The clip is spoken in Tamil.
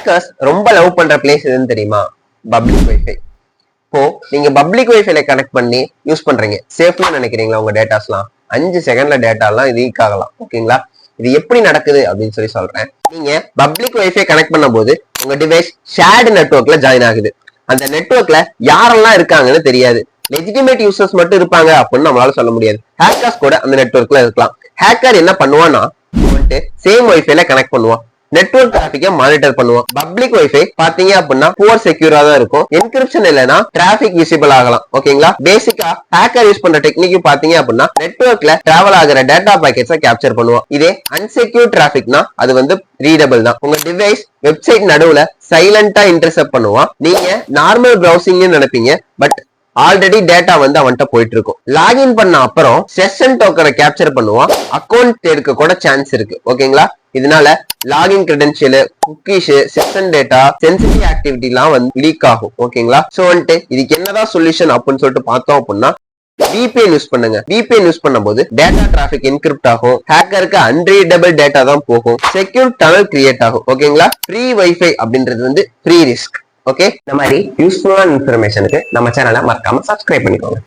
ஹேக்கர்ஸ் ரொம்ப லவ் பண்ற பிளேஸ் எதுன்னு தெரியுமா? Public wifi. இப்போ நீங்க பப்ளிக் வைஃபைல கனெக்ட் பண்ணி யூஸ் பண்றீங்க, சேஃப்னு நினைக்கிறீங்களா? உங்க டேட்டாஸ்லாம் 5 செகண்ட்ல டேட்டாலாம் லீக் ஆகலாம். ஓகேங்களா? இது எப்படி நடக்குது அப்படின்னு சொல்றேன். நீங்க பப்ளிக் வைஃபை கனெக்ட் பண்ணும் போது உங்க டிவைஸ் ஷேர்டு நெட்வொர்க்ல ஜாயின் ஆகுது. அந்த நெட்வொர்க்ல யாரெல்லாம் இருக்காங்கன்னு தெரியாது. லெஜிட்டிமேட் யூசர்ஸ் மட்டும் இருப்பாங்க அப்படின்னு நம்மளால சொல்ல முடியாது. ஹேக்கர்ஸ் கூட அந்த நெட்வொர்க்ல இருக்கலாம். ஹேக்கர் என்ன பண்ணுவான்னா சேம் வைஃபைல கனெக்ட் பண்ணுவான், நெட்வொர்க் டிராபிக்க மானிட்டர் பண்ணுவோம். பப்ளிக் வைஃபை பாத்தீங்க அப்படின்னா புவர் செக்யூரா தான் இருக்கும். என்கிரிப்ஷன் இல்லைன்னா டிராபிக் விசிபிள் ஆகலாம். ஓகேங்களா? பேசிக்கா ஹேக்கர் யூஸ் பண்ற டெக்னிக் பாத்தீங்க அப்படின்னா நெட்வொர்க்ல டிராவல் ஆகிற டேட்டா பாக்கெட்ஸை கேப்சர் பண்ணுவோம். இதே அன்செக்யூர் டிராபிக்னா அது ரீடபிள் தான். உங்க டிவைஸ் வெப்சைட் நடுவுல சைலண்டா இன்டர்செப்ட் பண்ணுவான். நீங்க நார்மல் பிரவுசிங்னு நினைப்பீங்க, பட் ஆல்ரெடி டேட்டா அவன்கிட்ட போயிட்டு இருக்கும். லாகின் பண்ண அப்புறம் செஷன் டோக்கனை கேப்சர் பண்ணுவான். அக்கௌண்ட் எடுக்க கூட சான்ஸ் இருக்கு. ஓகேங்களா? இதனால login credential, cookies, session data, sensitive activity எல்லாம் லீக் ஆகும். ஓகேங்களா? சோ இதுக்கு என்னதான் சொல்யூஷன் அப்படின்னு சொல்லிட்டு பார்த்தோம் அப்படின்னா VPN யூஸ் பண்ணுங்க. VPN யூஸ் பண்ணும்போது டேட்டா டிராபிக் என்கிரிப்ட் ஆகும். ஹேக்கருக்கு அன்ரீடபிள் டேட்டா தான் போகும். செக்யூர் டனல் கிரியேட் ஆகும். ஓகேங்களா? ஃப்ரீ வைஃபை அப்படின்றது ஃப்ரீ ரிஸ்க். ஓகே, இந்த மாதிரி யூஸ்ஃபுல்லான இன்ஃபர்மேஷனுக்கு நம்ம சேனலை மறக்காம சப்ஸ்கிரைப் பண்ணிக்கோங்க.